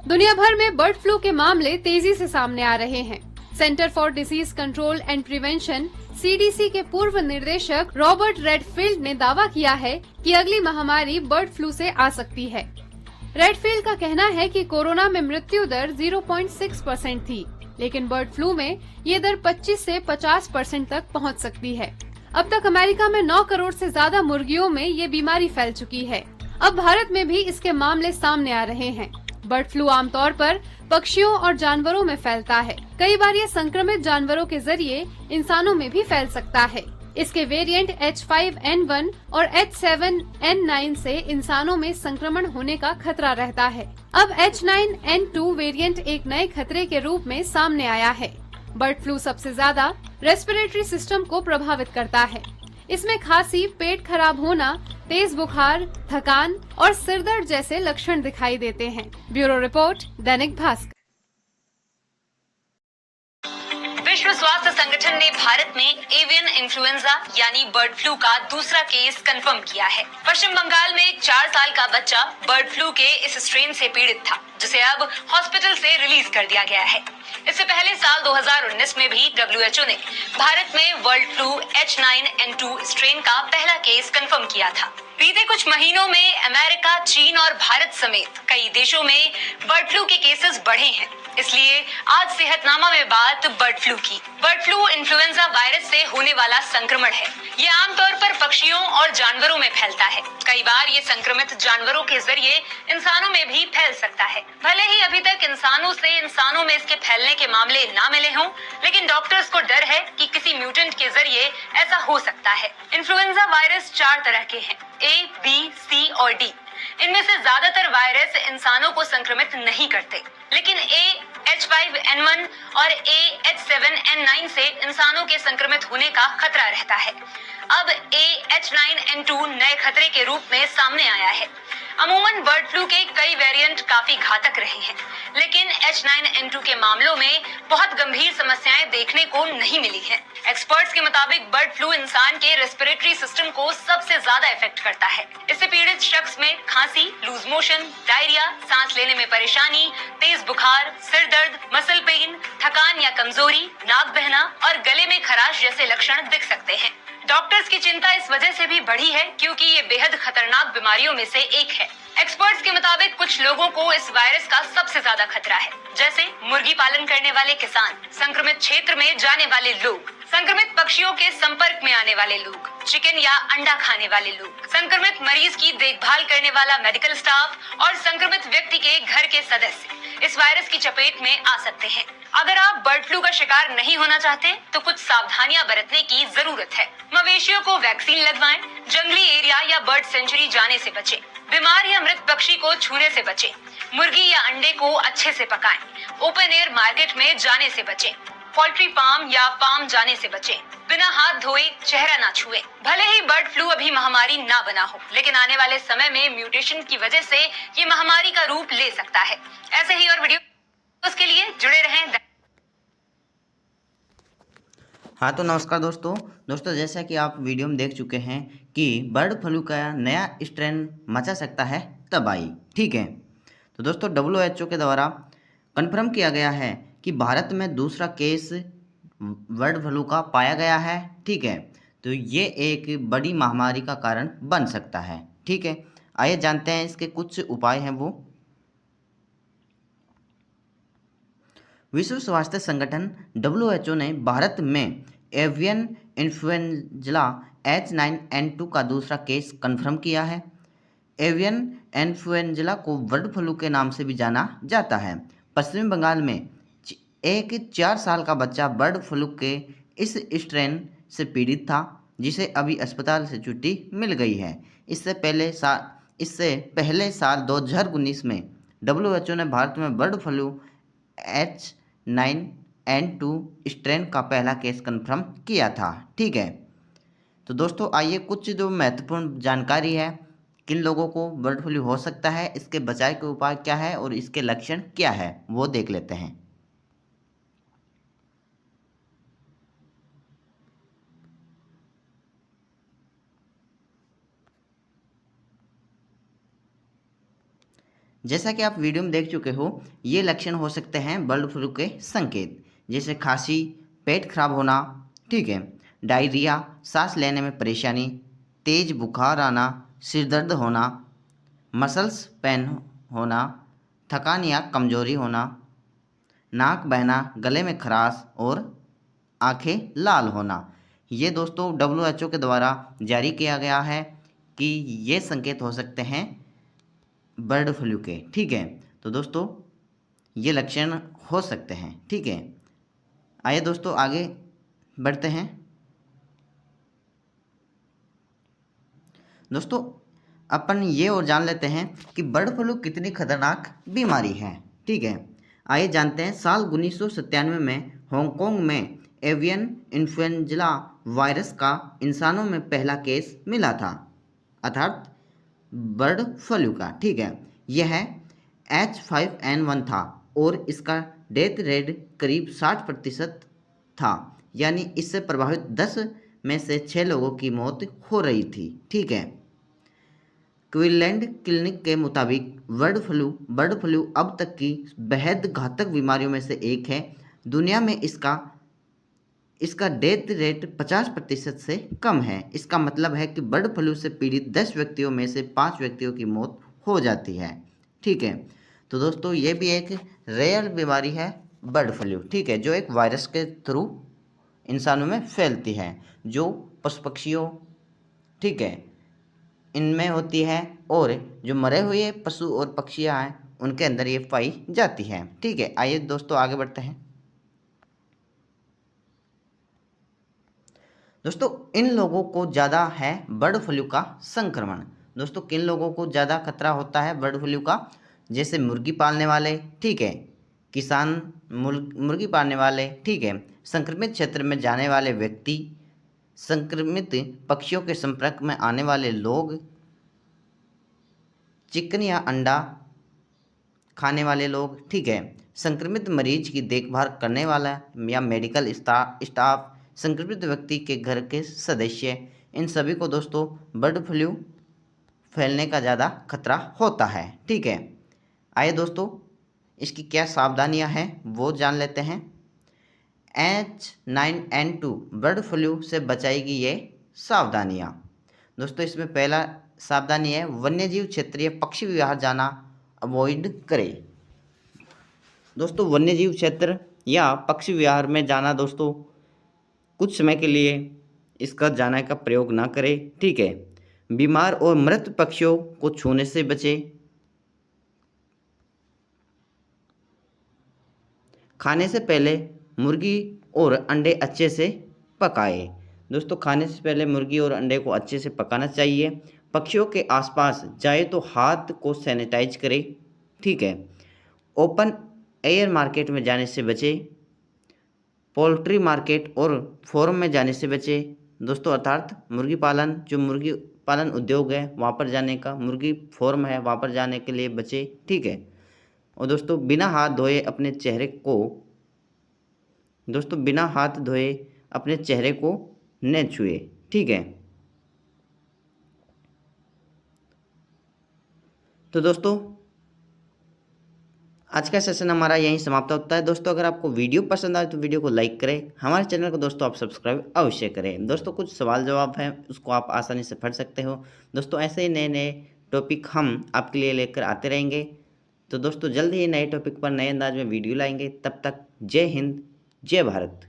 दुनिया भर में बर्ड फ्लू के मामले तेजी से सामने आ रहे हैं। Centre for disease control and prevention (CDC) के पूर्व निदेशक रॉबर्ट रेडफील्ड ने दावा किया है कि अगली महामारी बर्ड फ्लू से आ सकती है। रेडफील्ड का कहना है कि कोरोना में मृत्यु दर 0.6% थी, लेकिन बर्ड फ्लू में ये दर 25 से 50% तक पहुंच सकती है। अब तक अमेरिका में 9 करोड़ से ज्यादा मुर्गियों में ये बीमारी फैल चुकी है। अब भारत में भी इसके मामले सामने आ रहे हैं। बर्ड फ्लू आमतौर पर पक्षियों और जानवरों में फैलता है। कई बार ये संक्रमित जानवरों के जरिए इंसानों में भी फैल सकता है। इसके वेरिएंट H5N1 और H7N9 से इंसानों में संक्रमण होने का खतरा रहता है। अब H9N2 वेरिएंट एक नए खतरे के रूप में सामने आया है। बर्ड फ्लू सबसे ज्यादा रेस्पिरेटरी सिस्टम को प्रभावित करता है। इसमें खांसी, पेट खराब होना, तेज बुखार, थकान और सिरदर्द जैसे लक्षण दिखाई देते हैं। Bureau report, Dainik Bhaskar. विश्व स्वास्थ्य संगठन ने भारत में एवियन इन्फ्लुएंजा यानी बर्ड फ्लू का दूसरा केस कंफर्म किया है। पश्चिम बंगाल में एक 4 साल का बच्चा बर्ड फ्लू के इस स्ट्रेन से पीड़ित था, जिसे अब हॉस्पिटल से रिलीज कर दिया गया है। इससे पहले साल 2019 में भी WHO ने भारत में बर्ड फ्लू H9N2 स्ट्रेन का पहला केस कंफर्म किया था। बीते कुछ महीनों में अमेरिका, चीन और भारत समेत कई देशों में बर्ड फ्लू के केसेस बढ़े हैं। इसलिए आज सेहतनामा में बात बर्ड फ्लू की। बर्ड फ्लू इन्फ्लुएंजा वायरस से होने वाला संक्रमण है। ये आमतौर पर पक्षियों और जानवरों में फैलता है। कई बार ये संक्रमित जानवरों के जरिए इंसानों में भी फैल सकता है। भले ही अभी तक इंसानों से इंसानों में इसके फैलने के मामले ना मिले हों, लेकिन डॉक्टर्स को डर है कि किसी म्यूटेंट के जरिए ऐसा हो सकता है। इन्फ्लुएंजा वायरस 4 तरह के हैं, A, B, C और D। इनमें से ज्यादातर वायरस इंसानों को संक्रमित नहीं करते, लेकिन A, H5N1 और A, H7N9 से इंसानों के संक्रमित होने का खतरा रहता है। अब A, H9N2 नए खतरे के रूप में सामने आया है। अमूमन बर्ड फ्लू के कई वेरिएंट काफी घातक रहे हैं, लेकिन H9N2 के मामलों में बहुत गंभीर समस्याएं देखने को नहीं मिली हैं। एक्सपर्ट्स के मुताबिक बर्ड फ्लू इंसान के रेस्पिरेटरी सिस्टम को सबसे ज्यादा इफेक्ट करता है। इससे पीड़ित शख्स में खांसी, लूज मोशन, डायरिया, सांस लेने में परेशानी, तेज बुखार, सिर दर्द, मसल पेन, थकान या कमजोरी, नाक बहना और गले में खराश जैसे लक्षण दिख सकते हैं। डॉक्टर्स की चिंता इस वजह से भी बढ़ी है क्योंकि ये बेहद खतरनाक बीमारियों में से एक है। एक्सपर्ट्स के मुताबिक कुछ लोगों को इस वायरस का सबसे ज्यादा खतरा है, जैसे मुर्गी पालन करने वाले किसान, संक्रमित क्षेत्र में जाने वाले लोग, संक्रमित पक्षियों के संपर्क में आने वाले लोग, चिकन या अंडा खाने वाले लोग, संक्रमित मरीज की देखभाल करने वाला मेडिकल स्टाफ और संक्रमित व्यक्ति के घर के सदस्य इस वायरस की चपेट में आ सकते हैं। अगर आप बर्ड फ्लू का शिकार नहीं होना चाहते, तो कुछ सावधानियां बरतने की जरूरत है। मवेशियों को वैक्सीन लगवाएं, जंगली एरिया या बर्ड सेंचुरी जाने से बचें, बीमार या मृत पक्षी को छूने से बचें, मुर्गी या अंडे को अच्छे से पकाएं, ओपन एयर मार्केट में जाने से बचें, पोल्ट्री फार्म या फार्म जाने से बचें, बिना हाथ धोए चेहरा ना छुएं। भले ही बर्ड फ्लू अभी महामारी ना बना हो, लेकिन आने वाले समय में म्यूटेशन की वजह से ये महामारी का रूप ले सकता है। ऐसे ही और वीडियो उसके लिए जुड़े रहें। हाँ तो नमस्कार दोस्तों जैसा कि आप वीडियो में देख चुके हैं कि बर्ड फ्लू का नया स्ट्रेन मचा सकता है तबाही। ठीक है, तो दोस्तों WHO के द्वारा कंफर्म किया गया है कि भारत में दूसरा केस बर्ड फ्लू का पाया गया है। ठीक है, तो ये एक बड़ी महामारी का कारण बन सकता है। ठीक है, आइए जानते हैं इसके कुछ उपाय हैं वो। विश्व स्वास्थ्य संगठन WHO ने भारत में एवियन इन्फ्लुएंजा H9N2 का दूसरा केस कंफर्म किया है। एवियन इन्फ्लुएंजा को बर्ड फ्लू के नाम से भी जाना जाता है। पश्चिम बंगाल में एक 4 साल का बच्चा बर्ड फ्लू के इस स्ट्रेन से पीड़ित था, जिसे अभी अस्पताल से छुट्टी मिल गई है। इससे पहले साल 2019 में WHO ने भारत में बर्ड फ्लू H9N2 स्ट्रेन का पहला केस कंफर्म किया था। ठीक है, तो दोस्तों आइए कुछ जो महत्वपूर्ण जानकारी है, किन लोगों को बर्ड फ्लू हो सकता है, इसके बचाव के उपाय क्या है और इसके लक्षण क्या है, वो देख लेते हैं। जैसा कि आप वीडियो में देख चुके हो, ये लक्षण हो सकते हैं बर्ड फ्लू के संकेत, जैसे खांसी, पेट खराब होना, ठीक है, डायरिया, सांस लेने में परेशानी, तेज बुखार आना, सिर दर्द होना, मसल्स पेन होना, थकान या कमजोरी होना, नाक बहना, गले में खराश और आंखें लाल होना। ये दोस्तों WHO के द्वारा जारी किया गया है कि ये संकेत हो सकते हैं बर्ड फ्लू के, ठीक है। तो दोस्तों ये लक्षण हो सकते हैं, ठीक है। आइए दोस्तों आगे बढ़ते हैं। दोस्तों अपन ये और जान लेते हैं कि बर्ड फ्लू कितनी खतरनाक बीमारी है, ठीक है। आइए जानते हैं। साल 1997 में हांगकांग में एवियन इन्फ्लुएंजा वायरस का इंसानों में पहला केस मिला था, अर्थात बर्ड फ्लू का, ठीक है। यह H5N1 था और इसका डेथ रेट करीब 60% था, यानी इससे प्रभावित 10 में से 6 लोगों की मौत हो रही थी, ठीक है। क्वीनलैंड क्लिनिक के मुताबिक बर्ड फ्लू अब तक की बेहद घातक बीमारियों में से एक है। दुनिया में इसका डेथ रेट 50% से कम है। इसका मतलब है कि बर्ड फ्लू से पीड़ित 10 व्यक्तियों में से 5 व्यक्तियों की मौत हो जाती है, ठीक है। तो दोस्तों ये भी एक रेयर बीमारी है बर्ड फ्लू, ठीक है, जो एक वायरस के थ्रू इंसानों में फैलती है, जो पशु पक्षियों, ठीक है, इनमें होती है, और जो मरे हुए पशु और पक्षियाँ हैं उनके अंदर ये पाई जाती है, ठीक है। आइए दोस्तों आगे बढ़ते हैं। दोस्तों इन लोगों को ज़्यादा है बर्ड फ्लू का संक्रमण। दोस्तों किन लोगों को ज़्यादा खतरा होता है बर्ड फ्लू का? जैसे मुर्गी पालने वाले, ठीक है, किसान मुर्गी पालने वाले, ठीक है, संक्रमित क्षेत्र में जाने वाले व्यक्ति, संक्रमित पक्षियों के संपर्क में आने वाले लोग, चिकन या अंडा खाने वाले लोग, ठीक है, संक्रमित मरीज की देखभाल करने वाला या मेडिकल स्टाफ, संक्रमित व्यक्ति के घर के सदस्य, इन सभी को दोस्तों बर्ड फ्लू फैलने का ज़्यादा खतरा होता है, ठीक है। आइए दोस्तों इसकी क्या सावधानियां हैं वो जान लेते हैं। H9N2 बर्ड फ्लू से बचाएगी ये सावधानियां। दोस्तों इसमें पहला सावधानी है, वन्यजीव क्षेत्र या पक्षी विहार जाना अवॉइड करें। दोस्तों वन्यजीव क्षेत्र या पक्षी विहार में जाना दोस्तों कुछ समय के लिए इसका जाने का प्रयोग ना करें, ठीक है। बीमार और मृत पक्षियों को छूने से बचें। खाने से पहले मुर्गी और अंडे अच्छे से पकाएं। दोस्तों खाने से पहले मुर्गी और अंडे को अच्छे से पकाना चाहिए। पक्षियों के आसपास जाए तो हाथ को सैनिटाइज करें, ठीक है। ओपन एयर मार्केट में जाने से बचें। पोल्ट्री मार्केट और फार्म में जाने से बचें दोस्तों, अर्थात मुर्गी पालन, जो मुर्गी पालन उद्योग है वहाँ पर जाने का, मुर्गी फार्म है वहाँ पर जाने के लिए बचें, ठीक है। और दोस्तों बिना हाथ धोए अपने चेहरे को न छुए, ठीक है। तो दोस्तों आज का सेशन हमारा यहीं समाप्त होता है। दोस्तों अगर आपको वीडियो पसंद आए तो वीडियो को लाइक करें, हमारे चैनल को दोस्तों आप सब्सक्राइब अवश्य करें। दोस्तों कुछ सवाल जवाब हैं उसको आप आसानी से पढ़ सकते हो। दोस्तों ऐसे ही नए नए टॉपिक हम आपके लिए लेकर आते रहेंगे। तो दोस्तों जल्द ही नए टॉपिक पर नए अंदाज में वीडियो लाएंगे। तब तक जय हिंद, जय भारत।